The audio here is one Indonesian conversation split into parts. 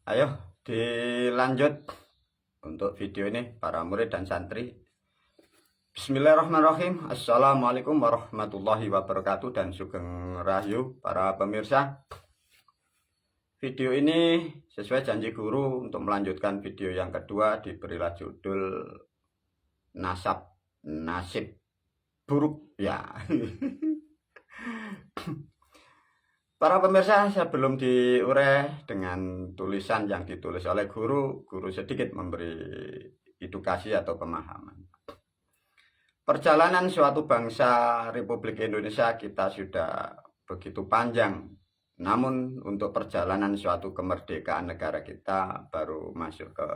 Ayo dilanjut untuk video ini para murid dan santri. Bismillahirrahmanirrahim. Assalamualaikum warahmatullahi wabarakatuh dan sugeng rahayu para pemirsa. Video ini sesuai janji guru untuk melanjutkan video yang kedua, diberilah judul nasib buruk ya. Para pemirsa, sebelum diurai dengan tulisan yang ditulis oleh guru sedikit memberi edukasi atau pemahaman. Perjalanan suatu bangsa Republik Indonesia kita sudah begitu panjang. Namun untuk perjalanan suatu kemerdekaan negara kita baru masuk ke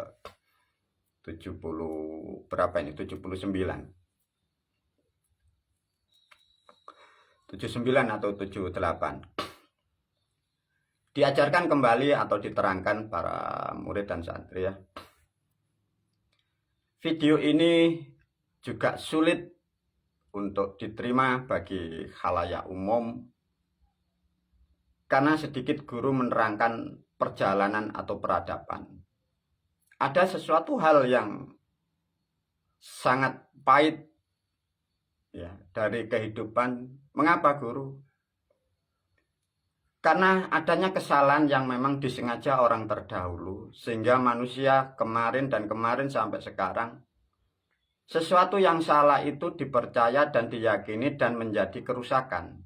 79. 79 atau 78. Diajarkan kembali atau diterangkan para murid dan santri ya. Video ini juga sulit untuk diterima bagi khalayak umum karena sedikit guru menerangkan perjalanan atau peradaban. Ada sesuatu hal yang sangat pahit ya dari kehidupan. Mengapa guru? Karena adanya kesalahan yang memang disengaja orang terdahulu, sehingga manusia kemarin sampai sekarang, sesuatu yang salah itu dipercaya dan diyakini dan menjadi kerusakan.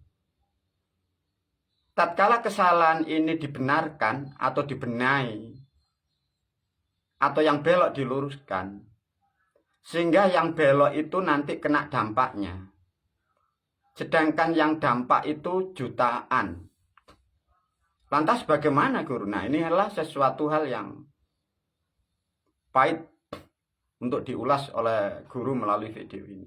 Tatkala kesalahan ini dibenarkan atau dibenahi, atau yang belok diluruskan, sehingga yang belok itu nanti kena dampaknya. Sedangkan yang dampak itu jutaan. Lantas bagaimana guru? Nah, ini adalah sesuatu hal yang pahit untuk diulas oleh guru melalui video ini.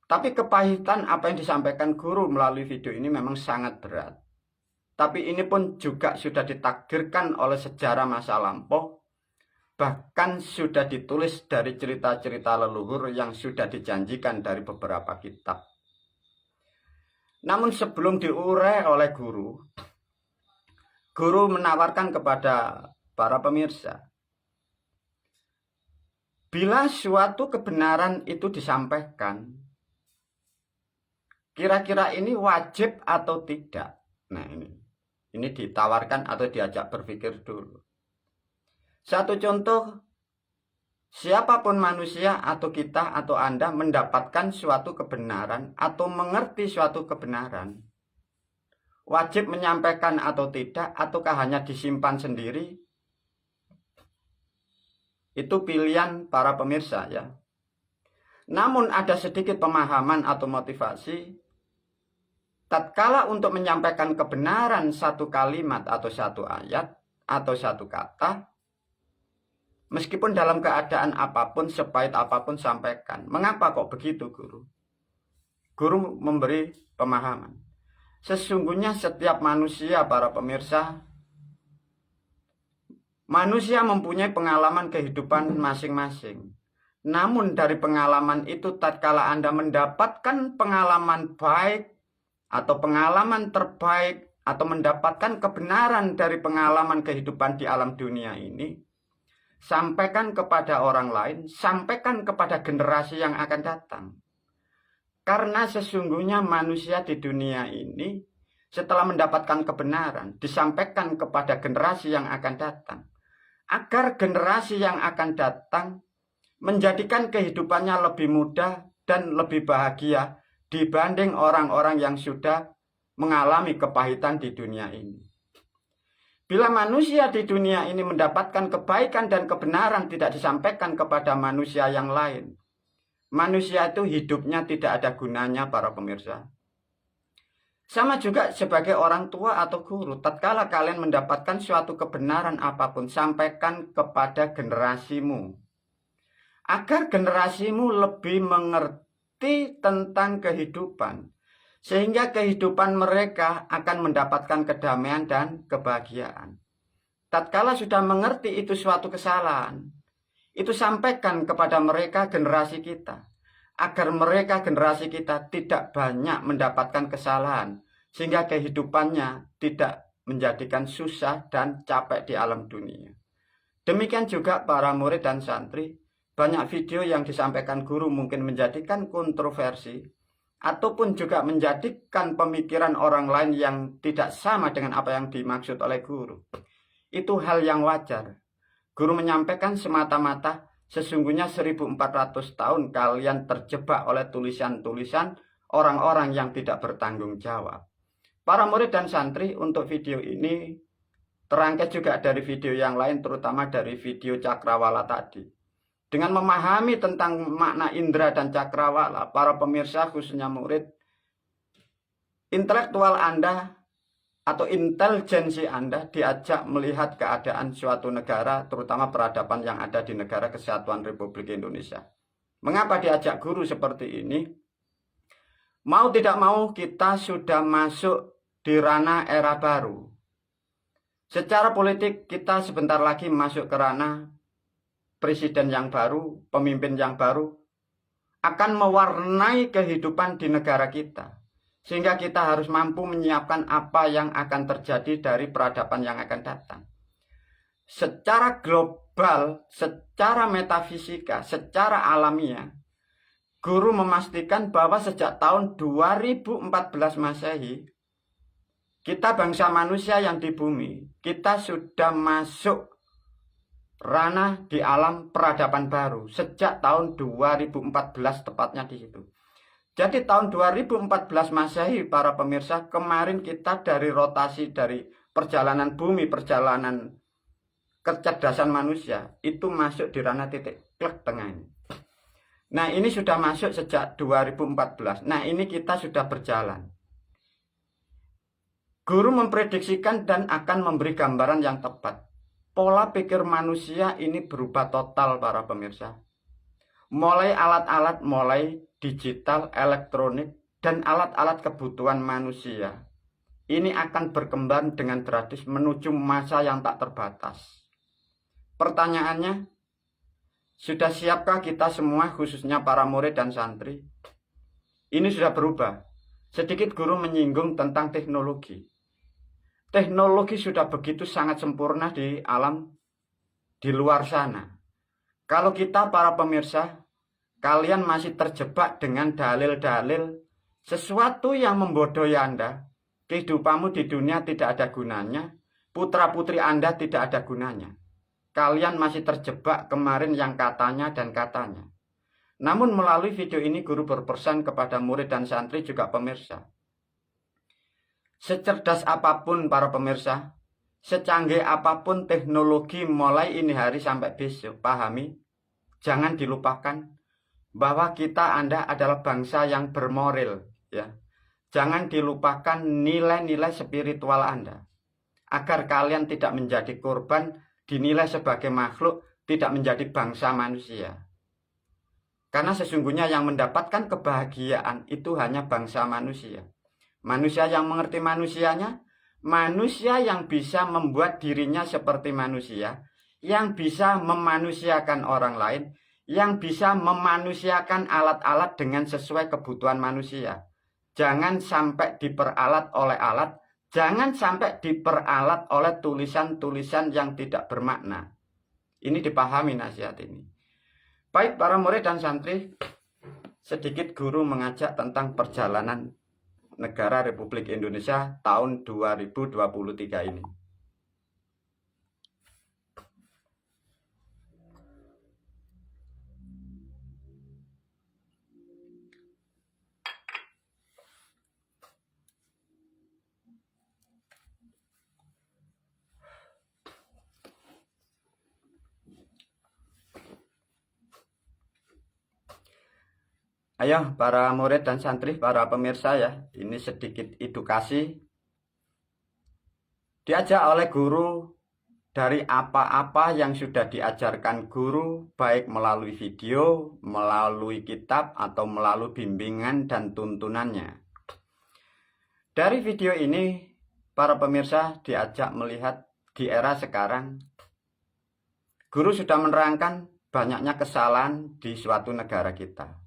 Tapi kepahitan apa yang disampaikan guru melalui video ini memang sangat berat. Tapi ini pun juga sudah ditakdirkan oleh sejarah masa lampau. Bahkan sudah ditulis dari cerita-cerita leluhur yang sudah dijanjikan dari beberapa kitab. Namun sebelum diurai oleh guru menawarkan kepada para pemirsa, bila suatu kebenaran itu disampaikan, kira-kira ini wajib atau tidak? Nah, ini ditawarkan atau diajak berpikir dulu. Satu contoh, siapapun manusia atau kita atau Anda mendapatkan suatu kebenaran atau mengerti suatu kebenaran, wajib menyampaikan atau tidak, ataukah hanya disimpan sendiri? Itu pilihan para pemirsa ya. Namun ada sedikit pemahaman atau motivasi. Tatkala untuk menyampaikan kebenaran satu kalimat atau satu ayat atau satu kata, meskipun dalam keadaan apapun, sepahit apapun sampaikan. Mengapa kok begitu guru? Guru memberi pemahaman. Sesungguhnya setiap manusia, para pemirsa, manusia mempunyai pengalaman kehidupan masing-masing. Namun dari pengalaman itu, tatkala Anda mendapatkan pengalaman baik atau pengalaman terbaik atau mendapatkan kebenaran dari pengalaman kehidupan di alam dunia ini, sampaikan kepada orang lain, sampaikan kepada generasi yang akan datang. Karena sesungguhnya manusia di dunia ini setelah mendapatkan kebenaran disampaikan kepada generasi yang akan datang. Agar generasi yang akan datang menjadikan kehidupannya lebih mudah dan lebih bahagia dibanding orang-orang yang sudah mengalami kepahitan di dunia ini. Bila manusia di dunia ini mendapatkan kebaikan dan kebenaran tidak disampaikan kepada manusia yang lain, manusia itu hidupnya tidak ada gunanya, para pemirsa. Sama juga sebagai orang tua atau guru, tatkala kalian mendapatkan suatu kebenaran apapun, sampaikan kepada generasimu. Agar generasimu lebih mengerti tentang kehidupan. Sehingga kehidupan mereka akan mendapatkan kedamaian dan kebahagiaan. Tatkala sudah mengerti itu suatu kesalahan, itu sampaikan kepada mereka generasi kita. Agar mereka generasi kita tidak banyak mendapatkan kesalahan. Sehingga kehidupannya tidak menjadikan susah dan capek di alam dunia. Demikian juga para murid dan santri, banyak video yang disampaikan guru mungkin menjadikan kontroversi, ataupun juga menjadikan pemikiran orang lain yang tidak sama dengan apa yang dimaksud oleh guru. Itu hal yang wajar. Guru menyampaikan semata-mata, sesungguhnya 1400 tahun kalian terjebak oleh tulisan-tulisan orang-orang yang tidak bertanggung jawab. Para murid dan santri, untuk video ini terangkai juga dari video yang lain, terutama dari video cakrawala tadi. Dengan memahami tentang makna indera dan cakrawala, para pemirsa khususnya murid, intelektual Anda atau intelijensi Anda diajak melihat keadaan suatu negara, terutama peradaban yang ada di negara Kesatuan Republik Indonesia. Mengapa diajak guru seperti ini? Mau tidak mau kita sudah masuk di ranah era baru. Secara politik kita sebentar lagi masuk ke ranah presiden yang baru, pemimpin yang baru, akan mewarnai kehidupan di negara kita. Sehingga kita harus mampu menyiapkan apa yang akan terjadi dari peradaban yang akan datang. Secara global, secara metafisika, secara alamiah, guru memastikan bahwa sejak tahun 2014 Masehi, kita bangsa manusia yang di bumi, kita sudah masuk ranah di alam peradaban baru sejak tahun 2014, tepatnya di situ. Jadi tahun 2014 Masehi, para pemirsa, kemarin kita dari rotasi dari perjalanan bumi, perjalanan kecerdasan manusia, itu masuk di ranah titik klek tengah ini. Nah, ini sudah masuk sejak 2014. Nah, ini kita sudah berjalan. Guru memprediksikan dan akan memberi gambaran yang tepat. Pola pikir manusia ini berubah total, para pemirsa. Mulai alat-alat, mulai digital, elektronik, dan alat-alat kebutuhan manusia. Ini akan berkembang dengan drastis menuju masa yang tak terbatas. Pertanyaannya, sudah siapkah kita semua, khususnya para murid dan santri? Ini sudah berubah. Sedikit guru menyinggung tentang teknologi. Teknologi sudah begitu sangat sempurna di alam di luar sana. Kalau kita para pemirsa, kalian masih terjebak dengan dalil-dalil sesuatu yang membodohi Anda, kehidupanmu di dunia tidak ada gunanya, putra-putri Anda tidak ada gunanya. Kalian masih terjebak kemarin yang katanya dan katanya. Namun melalui video ini guru berpesan kepada murid dan santri juga pemirsa. Secerdas apapun para pemirsa, secanggih apapun teknologi mulai ini hari sampai besok, pahami, jangan dilupakan bahwa kita Anda adalah bangsa yang bermoral, ya. Jangan dilupakan nilai-nilai spiritual Anda, agar kalian tidak menjadi korban, dinilai sebagai makhluk, tidak menjadi bangsa manusia. Karena sesungguhnya yang mendapatkan kebahagiaan itu hanya bangsa manusia. Manusia yang mengerti manusianya, manusia yang bisa membuat dirinya seperti manusia, yang bisa memanusiakan orang lain, yang bisa memanusiakan alat-alat dengan sesuai kebutuhan manusia. Jangan sampai diperalat oleh alat, jangan sampai diperalat oleh tulisan-tulisan yang tidak bermakna. Ini dipahami nasihat ini. Baik para murid dan santri, sedikit guru mengajak tentang perjalanan negara Republik Indonesia tahun 2023 ini. Ayo para murid dan santri, para pemirsa ya, ini sedikit edukasi. Diajak oleh guru dari apa-apa yang sudah diajarkan guru, baik melalui video, melalui kitab, atau melalui bimbingan dan tuntunannya. Dari video ini, para pemirsa diajak melihat di era sekarang, guru sudah menerangkan banyaknya kesalahan di suatu negara kita.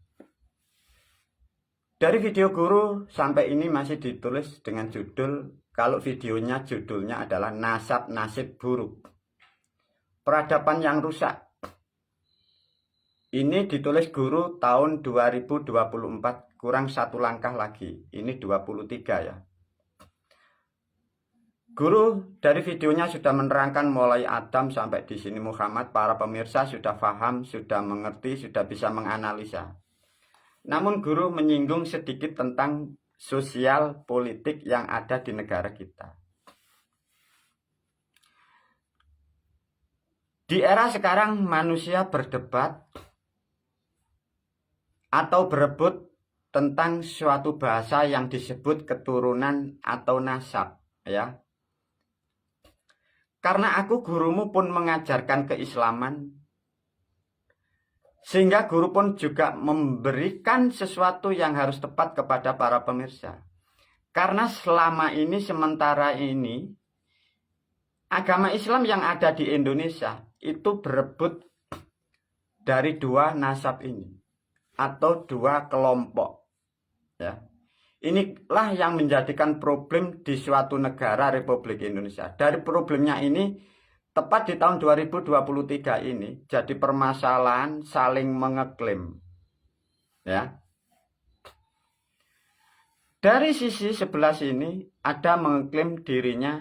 Dari video guru sampai ini masih ditulis dengan judul Kalau videonya judulnya adalah Nasab Nasib Buruk, Peradaban yang Rusak. Ini ditulis guru tahun 2024, kurang satu langkah lagi. Ini 23 ya. Guru dari videonya sudah menerangkan mulai Adam sampai di sini Muhammad. Para pemirsa sudah paham, sudah mengerti, sudah bisa menganalisa. Namun guru menyinggung sedikit tentang sosial politik yang ada di negara kita. Di era sekarang manusia berdebat atau berebut tentang suatu bahasa yang disebut keturunan atau nasab, ya. Karena aku gurumu pun mengajarkan keislaman, sehingga guru pun juga memberikan sesuatu yang harus tepat kepada para pemirsa. Karena selama ini, sementara ini, agama Islam yang ada di Indonesia itu berebut dari dua nasab ini, atau dua kelompok, ya. Inilah yang menjadikan problem di suatu negara Republik Indonesia. Dari problemnya ini, tepat di tahun 2023 ini, jadi permasalahan saling mengeklaim. Ya. Dari sisi sebelah sini, ada mengeklaim dirinya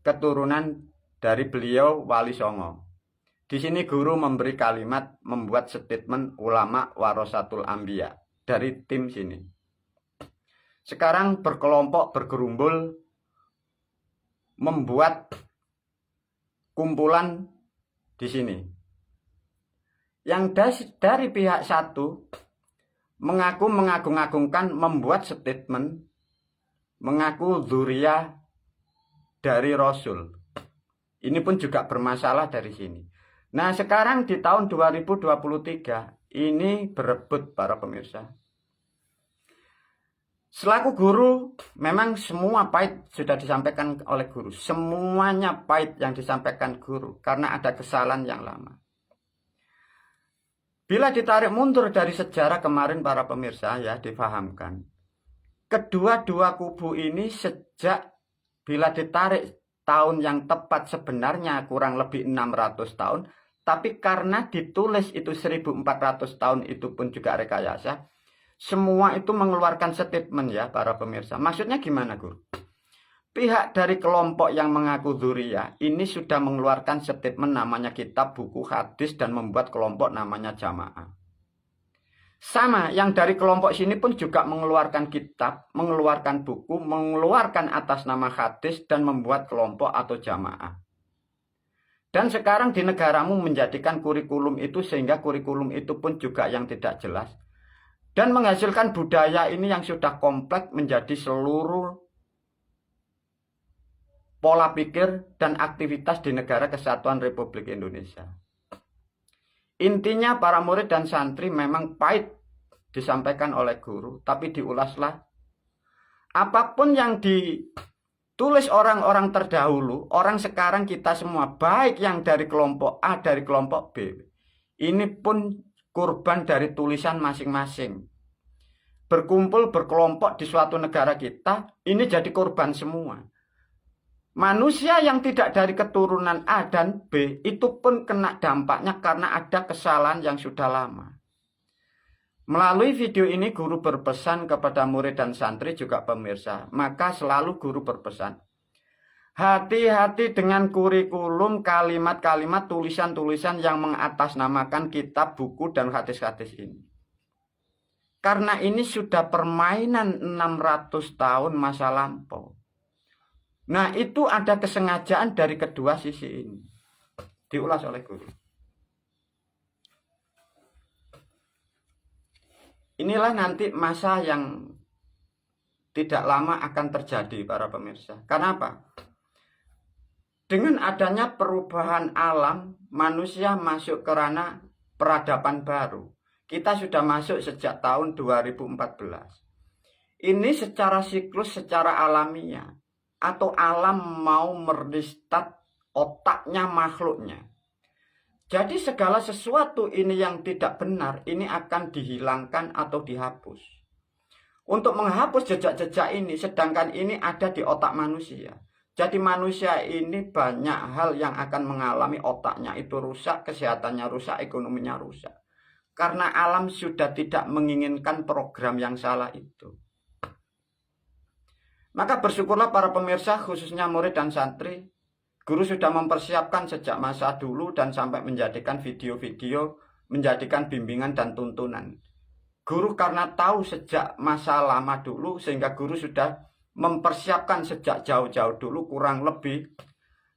keturunan dari beliau Wali Songo. Di sini guru memberi kalimat, membuat statement ulama warasatul anbiya dari tim sini. Sekarang berkelompok, bergerumbul, membuat kumpulan di sini. Yang dari pihak satu mengaku mengagung-agungkan, membuat statement, mengaku dzurriyyah dari Rasul. Ini pun juga bermasalah dari sini. Nah, sekarang di tahun 2023 ini berebut para pemirsa. Selaku guru, memang semua pahit sudah disampaikan oleh guru. Semuanya pahit yang disampaikan guru, karena ada kesalahan yang lama. Bila ditarik mundur dari sejarah kemarin para pemirsa, ya difahamkan. Kedua-dua kubu ini sejak bila ditarik tahun yang tepat sebenarnya kurang lebih 600 tahun. Tapi karena ditulis itu 1400 tahun itu pun juga rekayasa. Semua itu mengeluarkan statement ya para pemirsa. Maksudnya gimana guru? Pihak dari kelompok yang mengaku dzurriyyah ini sudah mengeluarkan statement namanya kitab, buku, hadis, dan membuat kelompok namanya jamaah. Sama yang dari kelompok sini pun juga mengeluarkan kitab, mengeluarkan buku, mengeluarkan atas nama hadis, dan membuat kelompok atau jamaah. Dan sekarang di negaramu menjadikan kurikulum itu sehingga kurikulum itu pun juga yang tidak jelas. Dan menghasilkan budaya ini yang sudah kompleks menjadi seluruh pola pikir dan aktivitas di negara kesatuan Republik Indonesia. Intinya para murid dan santri memang pahit disampaikan oleh guru, tapi diulaslah. Apapun yang ditulis orang-orang terdahulu, orang sekarang kita semua, baik yang dari kelompok A, dari kelompok B, ini pun korban dari tulisan masing-masing. Berkumpul, berkelompok di suatu negara kita, ini jadi korban semua. Manusia yang tidak dari keturunan A dan B, itu pun kena dampaknya karena ada kesalahan yang sudah lama. Melalui video ini guru berpesan kepada murid dan santri juga pemirsa. Maka selalu guru berpesan, hati-hati dengan kurikulum, kalimat-kalimat, tulisan-tulisan yang mengatasnamakan kitab, buku, dan hadis-hadis ini. Karena ini sudah permainan 600 tahun masa lampau. Nah, itu ada kesengajaan dari kedua sisi ini. Diulas oleh guru. Inilah nanti masa yang tidak lama akan terjadi para pemirsa. Kenapa? Dengan adanya perubahan alam, manusia masuk ke ranah peradaban baru. Kita sudah masuk sejak tahun 2014. Ini secara siklus, secara alamiah. Atau alam mau merestat otaknya makhluknya. Jadi segala sesuatu ini yang tidak benar, ini akan dihilangkan atau dihapus. untuk menghapus jejak-jejak ini, sedangkan ini ada di otak manusia. Jadi manusia ini banyak hal yang akan mengalami, otaknya itu rusak, kesehatannya rusak, ekonominya rusak. Karena alam sudah tidak menginginkan program yang salah itu. Maka bersyukurlah para pemirsa, khususnya murid dan santri, guru sudah mempersiapkan sejak masa dulu dan sampai menjadikan video-video, menjadikan bimbingan dan tuntunan. Guru karena tahu sejak masa lama dulu, sehingga guru sudah mempersiapkan sejak jauh-jauh dulu, kurang lebih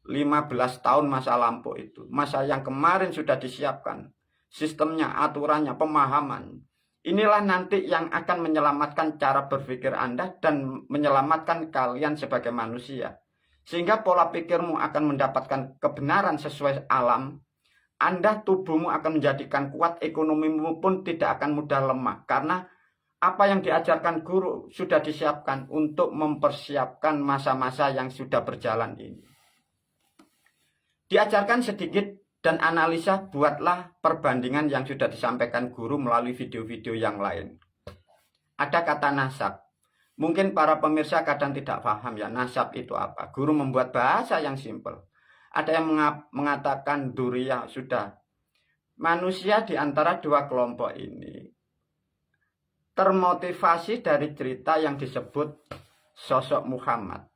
15 tahun masa lampau itu. Masa yang kemarin sudah disiapkan. Sistemnya, aturannya, pemahaman. Inilah nanti yang akan menyelamatkan cara berpikir Anda dan menyelamatkan kalian sebagai manusia. Sehingga pola pikirmu akan mendapatkan kebenaran sesuai alam. Anda, tubuhmu akan menjadikan kuat, ekonomimu pun tidak akan mudah lemah. Karena apa yang diajarkan guru sudah disiapkan untuk mempersiapkan masa-masa yang sudah berjalan ini. Diajarkan sedikit dan analisa, buatlah perbandingan yang sudah disampaikan guru melalui video-video yang lain. Ada kata nasab. Mungkin para pemirsa kadang tidak paham ya, nasab itu apa. Guru membuat bahasa yang simpel. Ada yang mengatakan duriyah sudah. Manusia di antara dua kelompok ini termotivasi dari cerita yang disebut sosok Muhammad.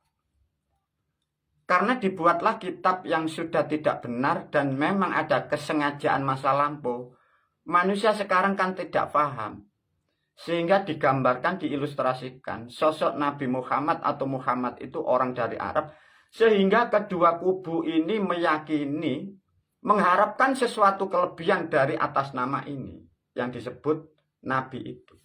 Karena dibuatlah kitab yang sudah tidak benar dan memang ada kesengajaan masa lampau. Manusia sekarang kan tidak paham. Sehingga digambarkan, diilustrasikan. Sosok Nabi Muhammad atau Muhammad itu orang dari Arab. Sehingga kedua kubu ini meyakini, mengharapkan sesuatu kelebihan dari atas nama ini. Yang disebut Nabi itu.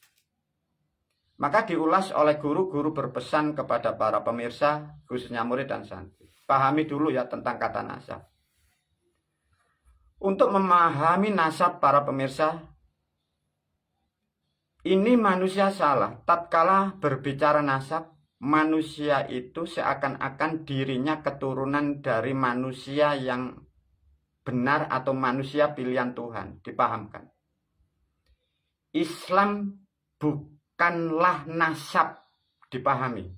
Maka diulas oleh guru berpesan kepada para pemirsa, khususnya murid dan santri. Pahami dulu ya tentang kata nasab. Untuk memahami nasab para pemirsa, ini manusia salah. Tatkala berbicara nasab, manusia itu seakan-akan dirinya keturunan dari manusia yang benar atau manusia pilihan Tuhan. Dipahamkan. Islam bukanlah nasab, dipahami.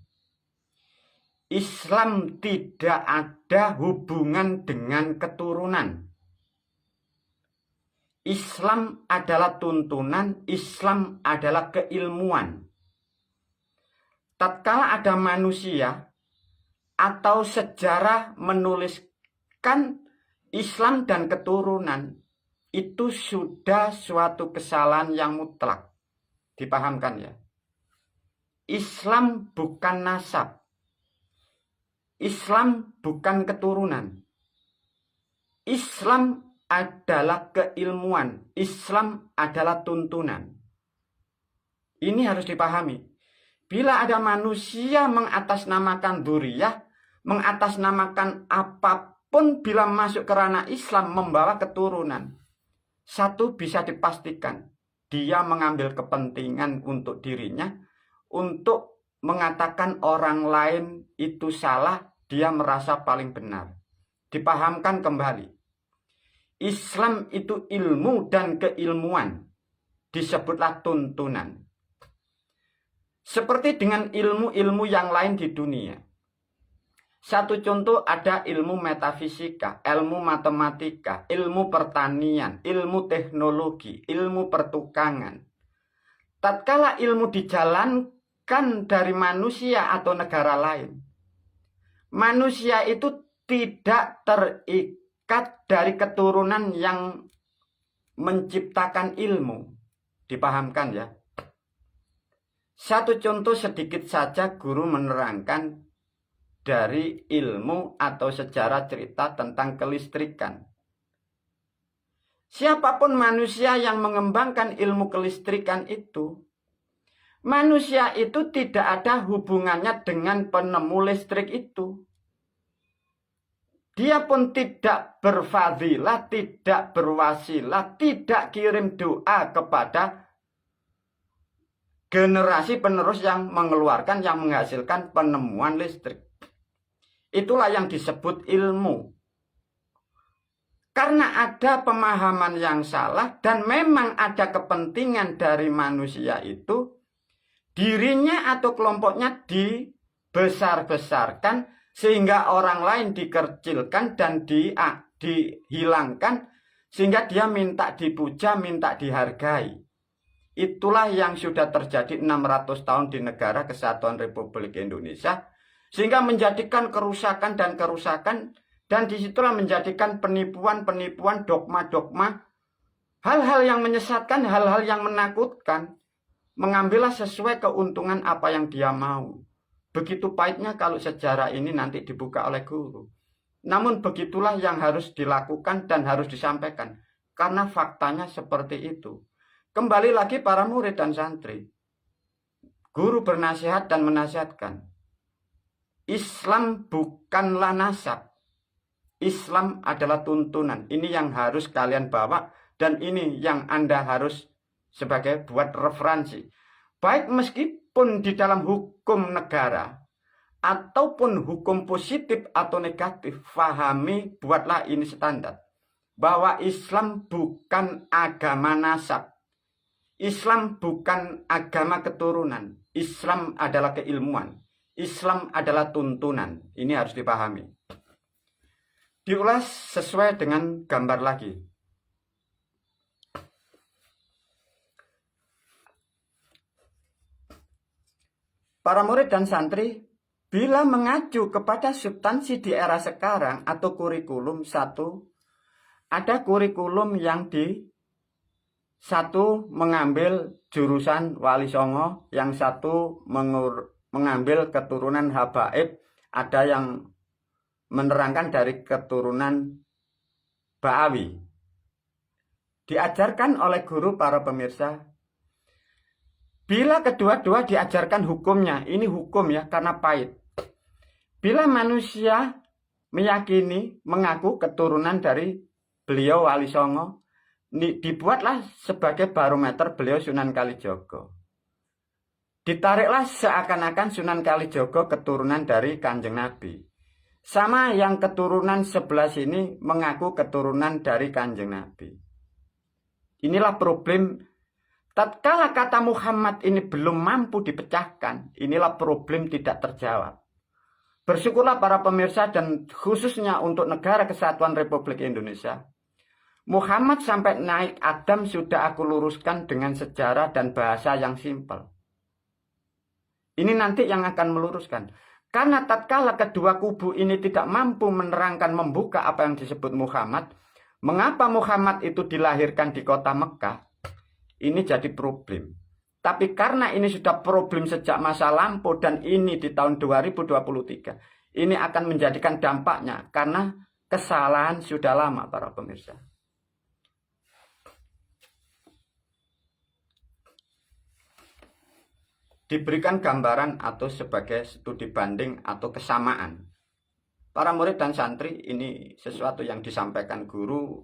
Islam tidak ada hubungan dengan keturunan. Islam adalah tuntunan, Islam adalah keilmuan. Tatkala ada manusia atau sejarah menuliskan Islam dan keturunan, itu sudah suatu kesalahan yang mutlak. Dipahamkan ya. Islam bukan nasab. Islam bukan keturunan. Islam adalah keilmuan. Islam adalah tuntunan. Ini harus dipahami. Bila ada manusia mengatasnamakan dzurriyyah, mengatasnamakan apapun bila masuk ke ranah Islam membawa keturunan, satu bisa dipastikan, dia mengambil kepentingan untuk dirinya, untuk mengatakan orang lain itu salah, dia merasa paling benar. Dipahamkan kembali. Islam itu ilmu dan keilmuan. Disebutlah tuntunan. Seperti dengan ilmu-ilmu yang lain di dunia. Satu contoh ada ilmu metafisika, ilmu matematika, ilmu pertanian, ilmu teknologi, ilmu pertukangan. Tatkala ilmu dijalankan dari manusia atau negara lain, manusia itu tidak terikat dari keturunan yang menciptakan ilmu. Dipahamkan ya. Satu contoh sedikit saja guru menerangkan dari ilmu atau sejarah cerita tentang kelistrikan. Siapapun manusia yang mengembangkan ilmu kelistrikan itu, manusia itu tidak ada hubungannya dengan penemu listrik itu. Dia pun tidak berfadilah, tidak berwasilah, tidak kirim doa kepada generasi penerus yang mengeluarkan, yang menghasilkan penemuan listrik. Itulah yang disebut ilmu. Karena ada pemahaman yang salah dan memang ada kepentingan dari manusia itu, dirinya atau kelompoknya dibesar-besarkan sehingga orang lain dikecilkan dan dihilangkan sehingga dia minta dipuja, minta dihargai. Itulah yang sudah terjadi 600 tahun di negara Kesatuan Republik Indonesia, sehingga menjadikan kerusakan dan disitulah menjadikan penipuan-penipuan, dogma-dogma, hal-hal yang menyesatkan, hal-hal yang menakutkan. Mengambillah sesuai keuntungan apa yang dia mau. Begitu pahitnya kalau sejarah ini nanti dibuka oleh guru. Namun begitulah yang harus dilakukan dan harus disampaikan. Karena faktanya seperti itu. Kembali lagi para murid dan santri. Guru bernasihat dan menasihatkan. Islam bukanlah nasab. Islam adalah tuntunan. Ini yang harus kalian bawa. Dan ini yang Anda harus sebagai buat referensi. Baik meskipun di dalam hukum negara. Ataupun hukum positif atau negatif. Fahami, buatlah ini standar. Bahwa Islam bukan agama nasab. Islam bukan agama keturunan. Islam adalah keilmuan. Islam adalah tuntunan. Ini harus dipahami. Diulas sesuai dengan gambar lagi. Para murid dan santri, bila mengacu kepada substansi di era sekarang atau kurikulum satu, ada kurikulum yang satu mengambil jurusan Wali Songo, yang satu mengambil keturunan Habaib, ada yang menerangkan dari keturunan Ba'awi. Diajarkan oleh guru para pemirsa, bila kedua-dua diajarkan hukumnya, ini hukum ya karena pahit. Bila manusia meyakini, mengaku keturunan dari beliau Wali Songo, dibuatlah sebagai barometer beliau Sunan Kalijogo. Ditariklah seakan-akan Sunan Kalijogo keturunan dari Kanjeng Nabi. Sama yang keturunan sebelah sini mengaku keturunan dari Kanjeng Nabi. Inilah problem. Tatkala kata Muhammad ini belum mampu dipecahkan, inilah problem tidak terjawab. Bersyukurlah para pemirsa dan khususnya untuk Negara Kesatuan Republik Indonesia. Muhammad sampai naik Adam sudah aku luruskan dengan sejarah dan bahasa yang simpel. Ini nanti yang akan meluruskan. Karena tatkala kedua kubu ini tidak mampu menerangkan, membuka apa yang disebut Muhammad, mengapa Muhammad itu dilahirkan di kota Mekah, ini jadi problem. Tapi karena ini sudah problem sejak masa lampau dan ini di tahun 2023, ini akan menjadikan dampaknya karena kesalahan sudah lama para pemirsa. Diberikan gambaran atau sebagai studi banding atau kesamaan. Para murid dan santri, ini sesuatu yang disampaikan guru,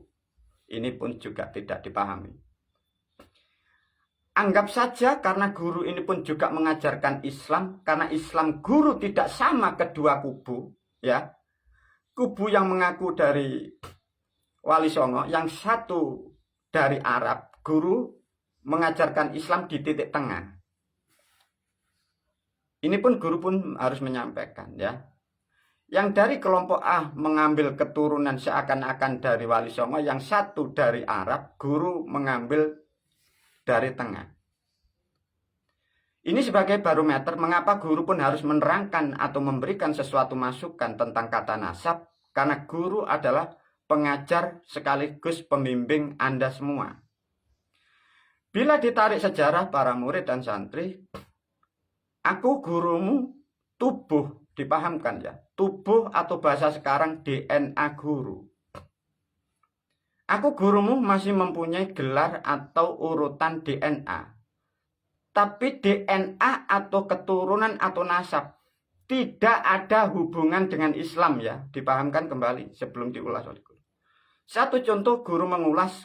ini pun juga tidak dipahami. Anggap saja karena guru ini pun juga mengajarkan Islam, karena Islam guru tidak sama kedua kubu, ya. Kubu yang mengaku dari Wali Songo, yang satu dari Arab, guru mengajarkan Islam di titik tengah. Ini pun guru pun harus menyampaikan ya. Yang dari kelompok A mengambil keturunan seakan-akan dari Wali Songo, yang satu dari Arab, guru mengambil dari tengah. Ini sebagai barometer mengapa guru pun harus menerangkan atau memberikan sesuatu masukan tentang kata nasab, karena guru adalah pengajar sekaligus pembimbing Anda semua. Bila ditarik sejarah para murid dan santri, aku gurumu, tubuh, dipahamkan ya. Tubuh atau bahasa sekarang DNA guru. Aku gurumu masih mempunyai gelar atau urutan DNA. Tapi DNA atau keturunan atau nasab tidak ada hubungan dengan Islam ya. Dipahamkan kembali sebelum diulas oleh guru. Satu contoh guru mengulas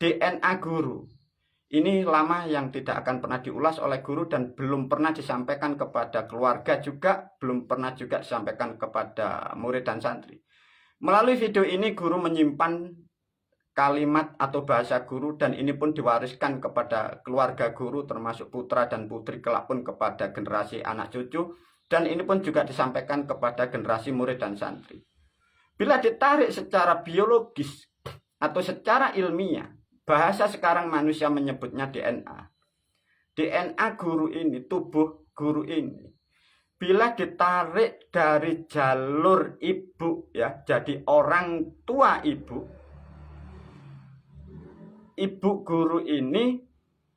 DNA guru. Ini lama yang tidak akan pernah diulas oleh guru dan belum pernah disampaikan kepada keluarga juga, belum pernah juga disampaikan kepada murid dan santri. Melalui video ini guru menyimpan kalimat atau bahasa guru, dan ini pun diwariskan kepada keluarga guru termasuk putra dan putri, kelak pun kepada generasi anak cucu, dan ini pun juga disampaikan kepada generasi murid dan santri. Bila ditarik secara biologis atau secara ilmiah, bahasa sekarang manusia menyebutnya DNA. DNA guru ini, tubuh guru ini, bila ditarik dari jalur ibu, ya, jadi orang tua ibu guru ini,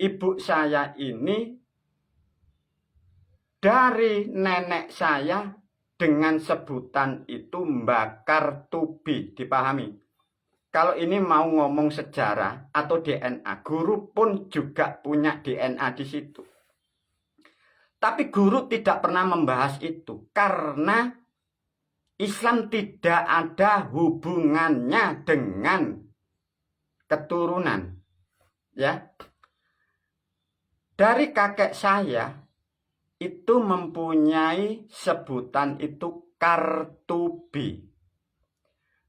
ibu saya ini dari nenek saya dengan sebutan itu Mbak Kartubi, dipahami. Kalau ini mau ngomong sejarah atau DNA, guru pun juga punya DNA di situ. Tapi guru tidak pernah membahas itu karena Islam tidak ada hubungannya dengan keturunan. Ya. Dari kakek saya itu mempunyai sebutan itu Kartubi.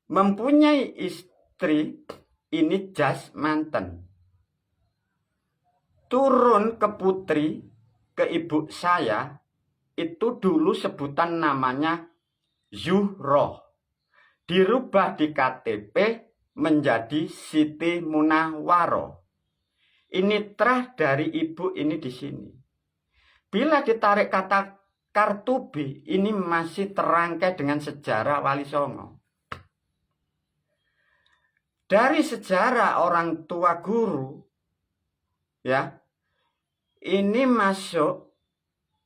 Mempunyai istri ini Jasmanten. Turun ke putri, ke ibu saya, itu dulu sebutan namanya Zuhroh. Dirubah di KTP menjadi Siti Munawwaroh. Ini terah dari ibu ini di sini. Bila ditarik kata Kartubi, ini masih terangkai dengan sejarah Wali Songo. Dari sejarah orang tua guru, ya, ini masuk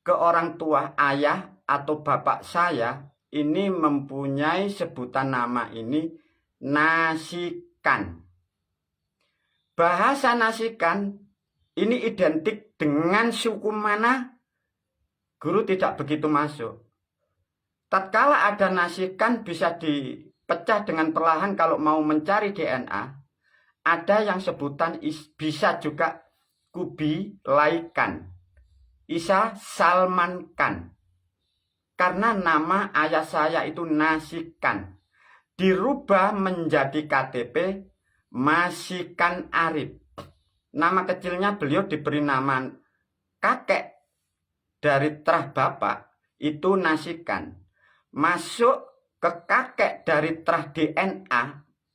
ke orang tua ayah atau bapak saya, ini mempunyai sebutan nama ini Nasikan. Bahasa Nasikan ini identik dengan suku mana? Guru tidak begitu masuk. Tatkala ada Nasikan bisa dipecah dengan perlahan kalau mau mencari DNA. Ada yang sebutan bisa juga Kubi Laikan, Isa Salmankan. Karena nama ayah saya itu Nasikan. Dirubah menjadi KTP Masikan Arif. Nama kecilnya beliau diberi nama kakek dari terah bapak itu Nasikan. Masuk ke kakek dari terah DNA,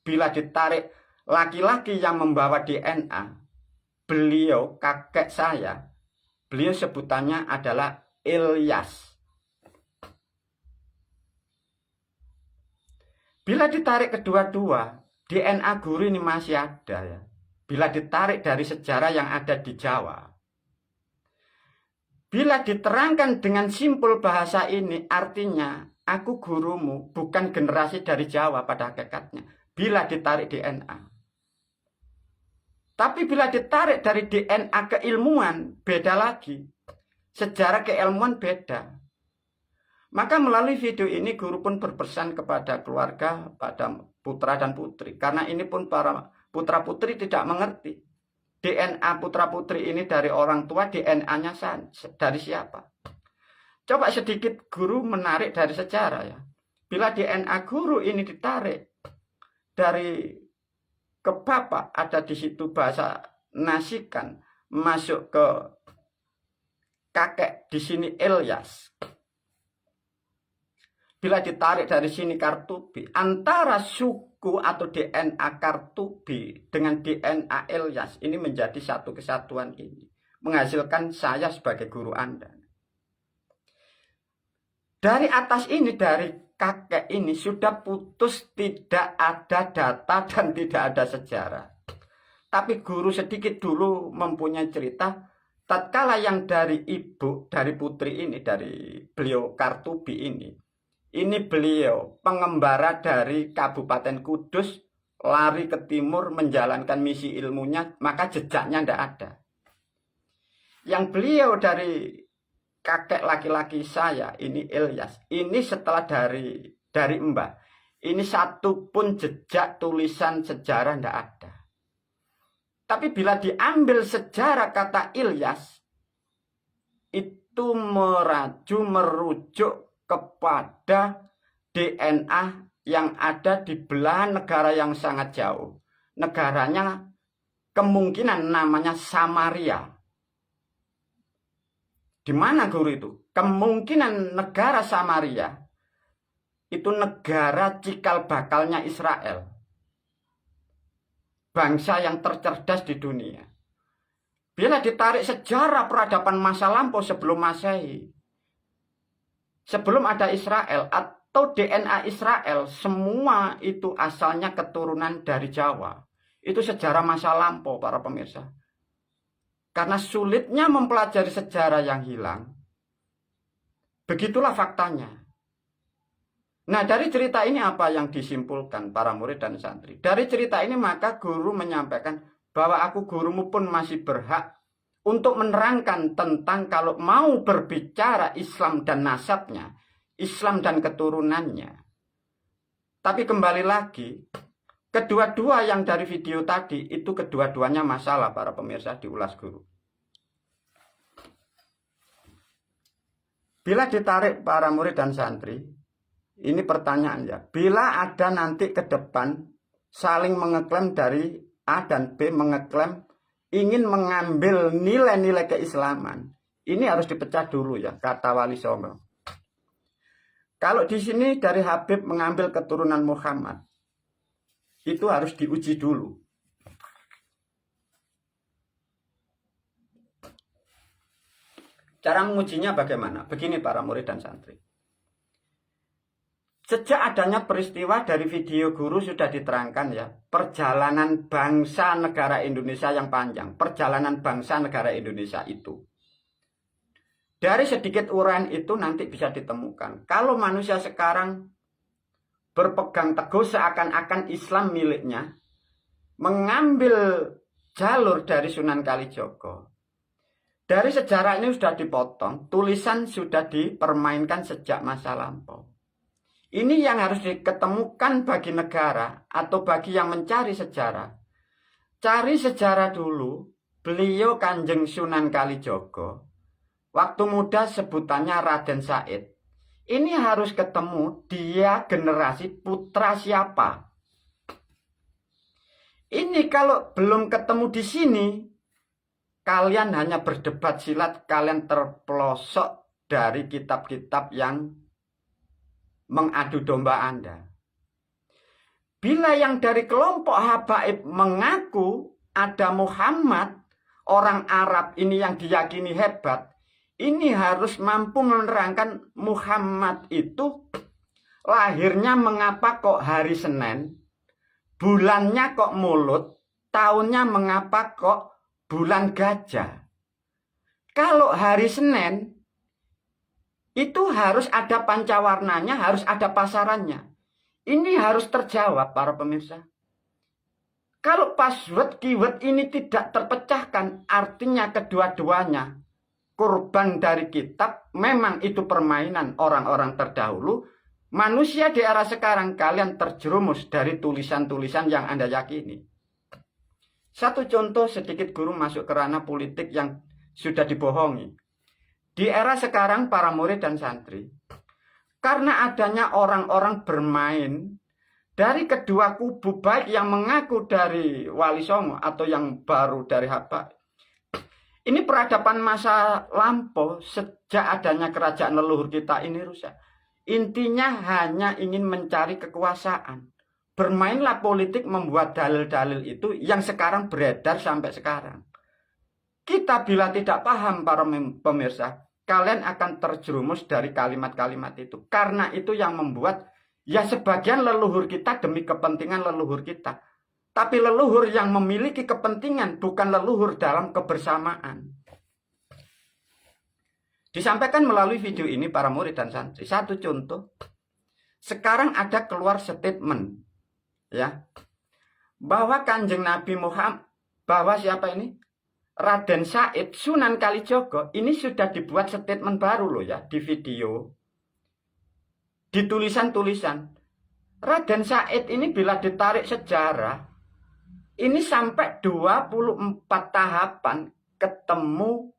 bila ditarik laki-laki yang membawa DNA, beliau kakek saya, beliau sebutannya adalah Ilyas. Bila ditarik kedua-dua, DNA guru ini masih ada, ya. Bila ditarik dari sejarah yang ada di Jawa. Bila diterangkan dengan simpul bahasa ini, artinya aku gurumu bukan generasi dari Jawa pada hakikatnya. Bila ditarik DNA. Tapi bila ditarik dari DNA keilmuan, beda lagi. Sejarah keilmuan beda. Maka melalui video ini guru pun berpesan kepada keluarga, pada putra dan putri. Karena ini pun para putra putri tidak mengerti. DNA putra putri ini dari orang tua, DNA-nya dari siapa? Coba sedikit guru menarik dari sejarah, ya. Bila DNA guru ini ditarik dari ke bapak, ada di situ bahasa Nasikan, masuk ke kakek di sini Ilyas. Bila ditarik dari sini Kartubi, antara suku atau DNA Kartubi dengan DNA Ilyas ini menjadi satu kesatuan ini, menghasilkan saya sebagai guru Anda. Dari atas ini, dari kakek ini sudah putus, tidak ada data dan tidak ada sejarah. Tapi guru sedikit dulu mempunyai cerita, tatkala yang dari ibu, dari putri ini, dari beliau Kartubi ini beliau pengembara dari Kabupaten Kudus, lari ke timur menjalankan misi ilmunya, maka jejaknya tidak ada. Yang beliau dari kakek laki-laki saya, ini Ilyas, ini setelah dari mbah, ini satu pun jejak tulisan sejarah tidak ada. Tapi bila diambil sejarah kata Ilyas, itu merujuk kepada DNA yang ada di belahan negara yang sangat jauh. negaranya kemungkinan namanya Samaria. Di mana guru itu? Kemungkinan negara Samaria itu negara cikal bakalnya Israel. Bangsa yang tercerdas di dunia. Bila ditarik sejarah peradaban masa lampau sebelum Masehi, sebelum ada Israel atau DNA Israel, semua itu asalnya keturunan dari Jawa. Itu sejarah masa lampau, para pemirsa. Karena sulitnya mempelajari sejarah yang hilang, begitulah faktanya. Nah, dari cerita ini apa yang disimpulkan para murid dan santri? Dari cerita ini maka guru menyampaikan bahwa aku gurumu pun masih berhak untuk menerangkan tentang kalau mau berbicara Islam dan nasabnya, Islam dan keturunannya. Tapi kembali lagi, kedua-dua yang dari video tadi itu kedua-duanya masalah para pemirsa diulas guru. Bila ditarik para murid dan santri, ini pertanyaannya, bila ada nanti ke depan saling mengeklaim dari A dan B mengeklaim ingin mengambil nilai-nilai keislaman, ini harus dipecah dulu ya, kata Wali Songo. Kalau di sini dari Habib mengambil keturunan Muhammad, itu harus diuji dulu. Cara mengujinya bagaimana? Begini para murid dan santri. Sejak adanya peristiwa dari video guru sudah diterangkan ya, perjalanan bangsa negara Indonesia yang panjang, perjalanan bangsa negara Indonesia itu. Dari sedikit uraian itu nanti bisa ditemukan. Kalau manusia sekarang berpegang teguh seakan-akan Islam miliknya, mengambil jalur dari Sunan Kalijogo. Dari sejarah ini sudah dipotong, tulisan sudah dipermainkan sejak masa lampau. Ini yang harus diketemukan bagi negara atau bagi yang mencari sejarah. Cari sejarah dulu, beliau Kanjeng Sunan Kalijogo. Waktu muda sebutannya Raden Said. Ini harus ketemu dia generasi putra siapa. Ini kalau belum ketemu di sini, kalian hanya berdebat silat, kalian terpelosok dari kitab-kitab yang mengadu domba Anda. Bila yang dari kelompok habaib mengaku ada Muhammad, orang Arab ini yang diyakini hebat, ini harus mampu menerangkan Muhammad itu lahirnya mengapa kok hari Senin, bulannya kok mulut, tahunnya mengapa kok bulan gajah. Kalau hari Senin, itu harus ada pancawarnanya, harus ada pasarannya. Ini harus terjawab para pemirsa. Kalau password keyword ini tidak terpecahkan, artinya kedua-duanya korban dari kitab, memang itu permainan orang-orang terdahulu. Manusia di era sekarang kalian terjerumus dari tulisan-tulisan yang Anda yakini. Satu contoh sedikit guru masuk ke ranah politik yang sudah dibohongi. Di era sekarang para murid dan santri, karena adanya orang-orang bermain dari kedua kubu, baik yang mengaku dari Wali Songo atau yang baru dari Habib. Ini peradaban masa lampau sejak adanya kerajaan leluhur kita ini rusak. Intinya hanya ingin mencari kekuasaan. Bermainlah politik membuat dalil-dalil itu yang sekarang beredar sampai sekarang. Kita bila tidak paham para pemirsa, kalian akan terjerumus dari kalimat-kalimat itu. Karena itu yang membuat ya sebagian leluhur kita demi kepentingan leluhur kita. Tapi leluhur yang memiliki kepentingan bukan leluhur dalam kebersamaan. Disampaikan melalui video ini para murid dan santri. Satu contoh. Sekarang ada keluar statement. Ya. Bahwa Kanjeng Nabi Muhammad. Bahwa siapa ini? Raden Said, Sunan Kalijogo, ini sudah dibuat statement baru loh ya, di video. Di tulisan-tulisan. Raden Said ini bila ditarik sejarah, ini sampai 24 tahapan ketemu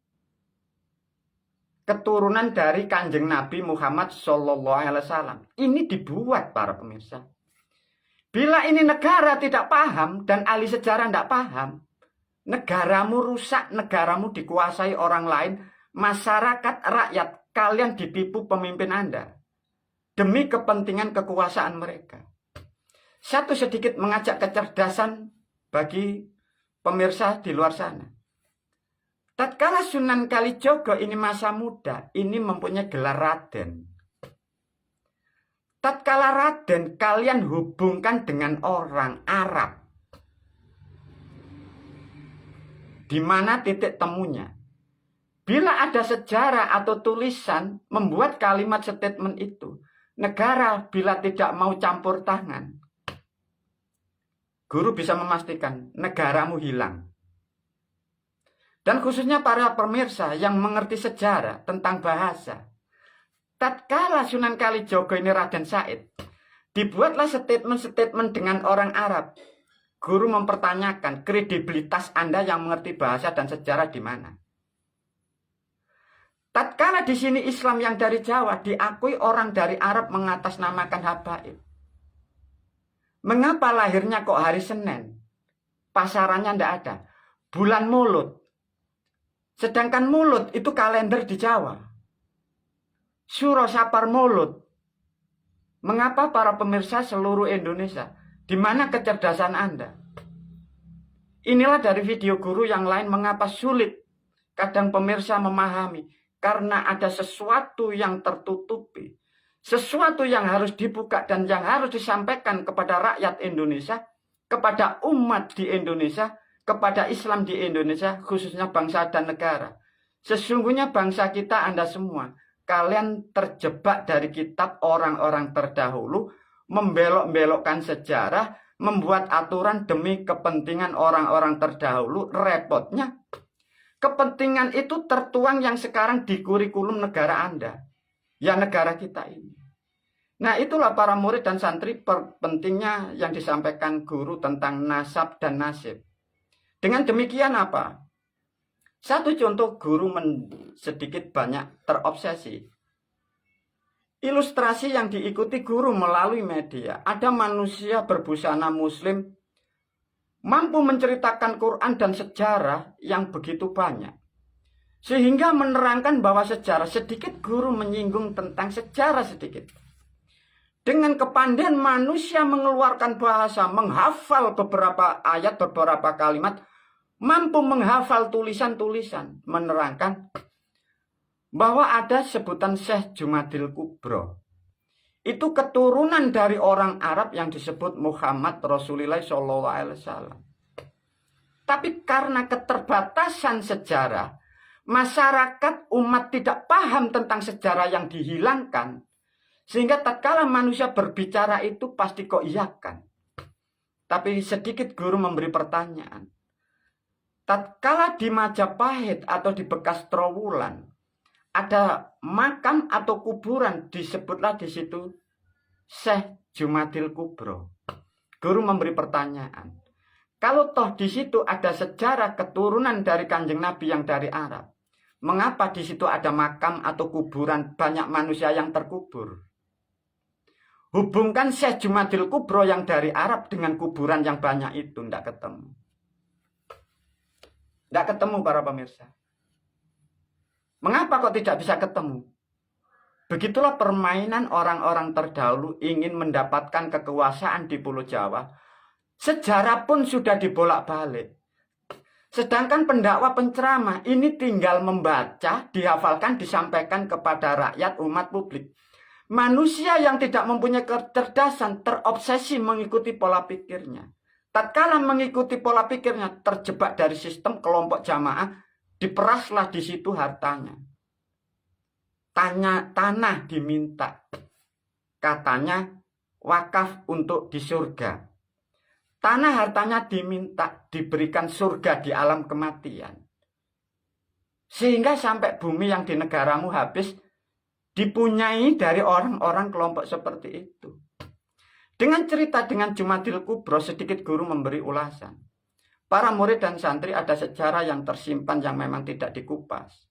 keturunan dari Kanjeng Nabi Muhammad SAW. Ini dibuat para pemirsa. Bila ini negara tidak paham dan ahli sejarah tidak paham, negaramu rusak, negaramu dikuasai orang lain, masyarakat, rakyat, kalian ditipu pemimpin Anda demi kepentingan kekuasaan mereka. Satu sedikit mengajak kecerdasan bagi pemirsa di luar sana. Tatkala Sunan Kalijogo ini masa muda, ini mempunyai gelar Raden. Tatkala Raden kalian hubungkan dengan orang Arab. Di mana titik temunya? Bila ada sejarah atau tulisan membuat kalimat statement itu, negara bila tidak mau campur tangan, guru bisa memastikan negaramu hilang. Dan khususnya para pemirsa yang mengerti sejarah tentang bahasa. Tatkala Sunan Kalijogo ini Raden Said, dibuatlah statement-statement dengan orang Arab. Guru mempertanyakan kredibilitas Anda yang mengerti bahasa dan sejarah di mana. Tatkala di sini Islam yang dari Jawa diakui orang dari Arab mengatasnamakan habaib. Mengapa lahirnya kok hari Senin? Pasarannya tidak ada. Bulan Mulut. Sedangkan Mulut itu kalender di Jawa. Suro Sapar Mulut. Mengapa para pemirsa seluruh Indonesia? Di mana kecerdasan Anda? Inilah dari video guru yang lain mengapa sulit kadang pemirsa memahami. Karena ada sesuatu yang tertutupi. Sesuatu yang harus dibuka dan yang harus disampaikan kepada rakyat Indonesia. Kepada umat di Indonesia. Kepada Islam di Indonesia, khususnya bangsa dan negara. Sesungguhnya bangsa kita Anda semua, kalian terjebak dari kitab orang-orang terdahulu, membelok-belokkan sejarah, membuat aturan demi kepentingan orang-orang terdahulu. Repotnya, kepentingan itu tertuang yang sekarang di kurikulum negara Anda. Ya negara kita ini. Nah itulah para murid dan santri pentingnya yang disampaikan guru tentang nasab dan nasib. Dengan demikian apa? Satu contoh guru sedikit banyak terobsesi. Ilustrasi yang diikuti guru melalui media. Ada manusia berbusana muslim mampu menceritakan Quran dan sejarah yang begitu banyak. Sehingga menerangkan bahwa sejarah sedikit guru menyinggung tentang sejarah sedikit. Dengan kepandaian manusia mengeluarkan bahasa, menghafal beberapa ayat, beberapa kalimat, mampu menghafal tulisan-tulisan, menerangkan bahwa ada sebutan Syekh Jumadil Kubro. Itu keturunan dari orang Arab yang disebut Muhammad Rasulullah SAW. Tapi karena keterbatasan sejarah, masyarakat umat tidak paham tentang sejarah yang dihilangkan. Sehingga tatkala manusia berbicara itu pasti kok iyakan. Tapi sedikit guru memberi pertanyaan. Tatkala di Majapahit atau di bekas Trowulan ada makam atau kuburan, disebutlah di situ Syekh Jumadil Kubro. Guru memberi pertanyaan. Kalau toh di situ ada sejarah keturunan dari Kanjeng Nabi yang dari Arab, mengapa di situ ada makam atau kuburan banyak manusia yang terkubur? Hubungkan Syekh Jumadil Kubro yang dari Arab dengan kuburan yang banyak itu, tidak ketemu. Tidak ketemu para pemirsa. Mengapa kok tidak bisa ketemu? Begitulah permainan orang-orang terdahulu ingin mendapatkan kekuasaan di Pulau Jawa. Sejarah pun sudah dibolak-balik. Sedangkan pendakwa penceramah ini tinggal membaca, dihafalkan, disampaikan kepada rakyat umat publik. Manusia yang tidak mempunyai kecerdasan terobsesi mengikuti pola pikirnya. Tatkala mengikuti pola pikirnya terjebak dari sistem kelompok jamaah, diperaslah di situ hartanya. Tanah diminta. Katanya wakaf untuk di surga. Tanah hartanya diminta diberikan surga di alam kematian. Sehingga sampai bumi yang di negaramu habis dipunyai dari orang-orang kelompok seperti itu. Dengan cerita dengan Jumadil Kubro, sedikit guru memberi ulasan. Para murid dan santri ada sejarah yang tersimpan yang memang tidak dikupas.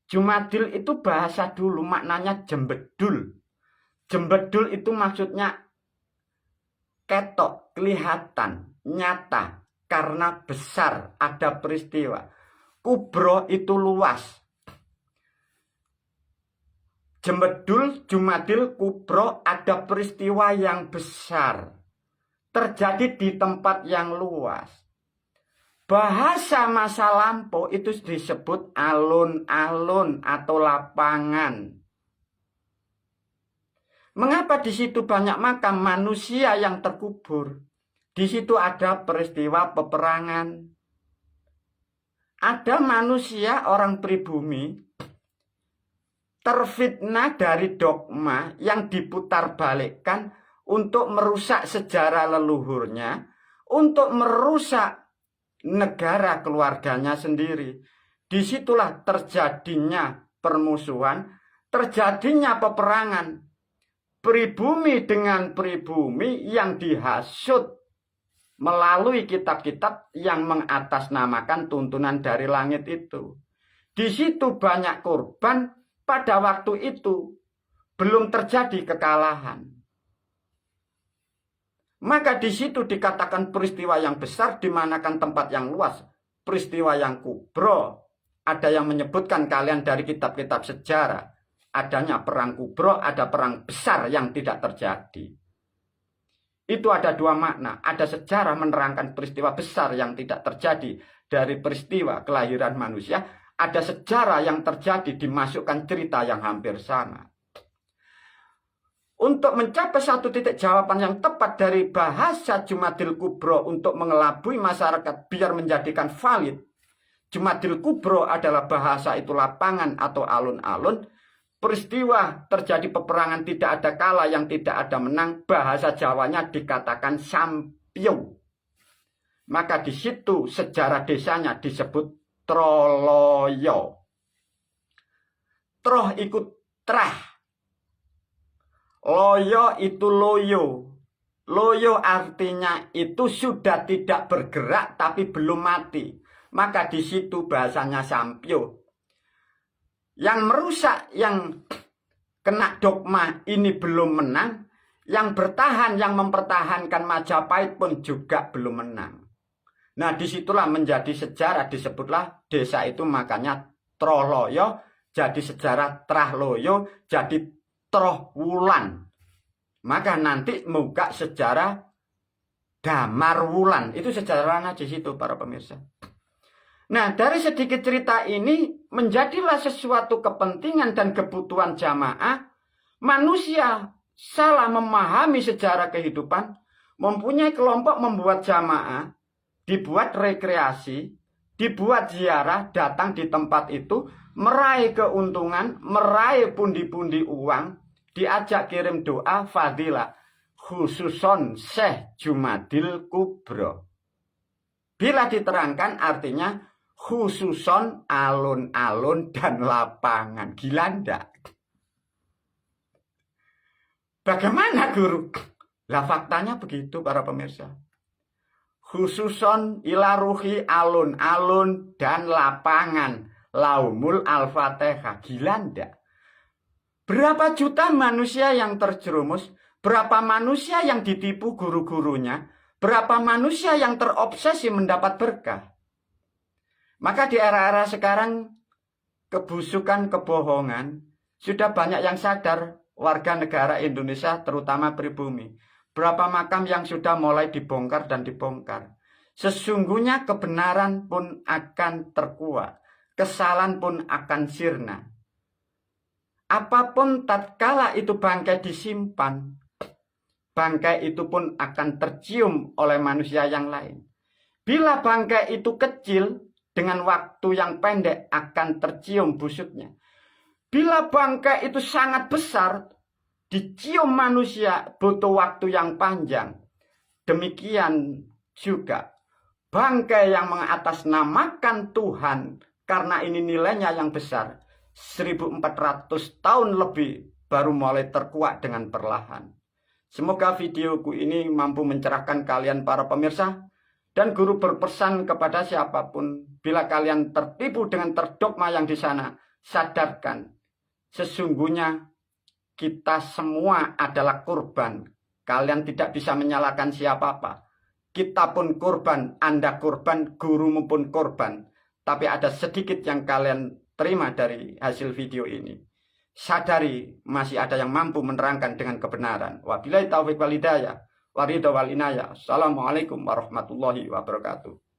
Jumadil itu bahasa dulu maknanya jembedul. Jembedul itu maksudnya ketok, kelihatan, nyata, karena besar, ada peristiwa. Kubro itu luas. Jemedul, Jumadil, Kubro ada peristiwa yang besar. Terjadi di tempat yang luas. Bahasa masa lampau itu disebut alun-alun atau lapangan. Mengapa di situ banyak makam manusia yang terkubur? Di situ ada peristiwa peperangan. Ada manusia orang pribumi terfitnah dari dogma yang diputarbalikkan untuk merusak sejarah leluhurnya, untuk merusak negara keluarganya sendiri. Disitulah terjadinya permusuhan, terjadinya peperangan. Pribumi dengan pribumi yang dihasut melalui kitab-kitab yang mengatasnamakan tuntunan dari langit itu. Di situ banyak korban, pada waktu itu belum terjadi kekalahan. Maka di situ dikatakan peristiwa yang besar, dimanakan tempat yang luas. Peristiwa yang kubro. Ada yang menyebutkan kalian dari kitab-kitab sejarah. Adanya perang kubro, ada perang besar yang tidak terjadi. Itu ada dua makna. Ada sejarah menerangkan peristiwa besar yang tidak terjadi dari peristiwa kelahiran manusia. Ada sejarah yang terjadi dimasukkan cerita yang hampir sama. Untuk mencapai satu titik jawaban yang tepat dari bahasa Jumadil Kubro untuk mengelabui masyarakat biar menjadikan valid. Jumadil Kubro adalah bahasa itu lapangan atau alun-alun. Peristiwa terjadi peperangan tidak ada kalah yang tidak ada menang. Bahasa Jawanya dikatakan sampyo. Maka di situ sejarah desanya disebut Troloyo. Troh ikut trah. Loyo itu loyo. Loyo artinya itu sudah tidak bergerak tapi belum mati. Maka di situ bahasanya sampyo. Yang merusak, yang kena dogma ini belum menang. Yang bertahan, yang mempertahankan Majapahit pun juga belum menang. Nah disitulah menjadi sejarah, disebutlah desa itu makanya Troloyo. Jadi sejarah Trahloyo, jadi Troh Wulan. Maka nanti muka sejarah Damar Wulan. Itu sejarahnya di situ para pemirsa. Nah, dari sedikit cerita ini menjadilah sesuatu kepentingan dan kebutuhan jamaah. Manusia salah memahami sejarah kehidupan, mempunyai kelompok membuat jamaah, dibuat rekreasi, dibuat ziarah, datang di tempat itu, meraih keuntungan, meraih pundi-pundi uang, diajak kirim doa fadilah, khususon Syekh Jumadil Kubro. Bila diterangkan artinya khususon alun-alun dan lapangan. Gila ndak? Bagaimana guru? Lah faktanya begitu para pemirsa. Khususon ilaruhi alun-alun dan lapangan. Laumul al-fatihah. Gila ndak? Berapa juta manusia yang terjerumus? Berapa manusia yang ditipu guru-gurunya? Berapa manusia yang terobsesi mendapat berkah? Maka di era-era sekarang kebusukan, kebohongan sudah banyak yang sadar warga negara Indonesia terutama pribumi. Berapa makam yang sudah mulai dibongkar dan dibongkar. Sesungguhnya kebenaran pun akan terkuak. Kesalahan pun akan sirna. Apapun tatkala itu bangkai disimpan, bangkai itu pun akan tercium oleh manusia yang lain. Bila bangkai itu kecil, dengan waktu yang pendek akan tercium busuknya. Bila bangkai itu sangat besar, dicium manusia butuh waktu yang panjang. Demikian juga bangkai yang mengatasnamakan Tuhan, karena ini nilainya yang besar, 1400 tahun lebih baru mulai terkuak dengan perlahan. Semoga videoku ini mampu mencerahkan kalian para pemirsa. Dan guru berpesan kepada siapapun, bila kalian tertipu dengan terdogma yang di sana, sadarkan, sesungguhnya kita semua adalah korban Kalian tidak bisa menyalahkan siapa-apa. Kita pun korban, Anda korban, gurumu pun korban. Tapi ada sedikit yang kalian terima dari hasil video ini. Sadari masih ada yang mampu menerangkan dengan kebenaran. Wabillahi taufiq wal hidayah. Waridha wal inayah. Assalamualaikum warahmatullahi wabarakatuh.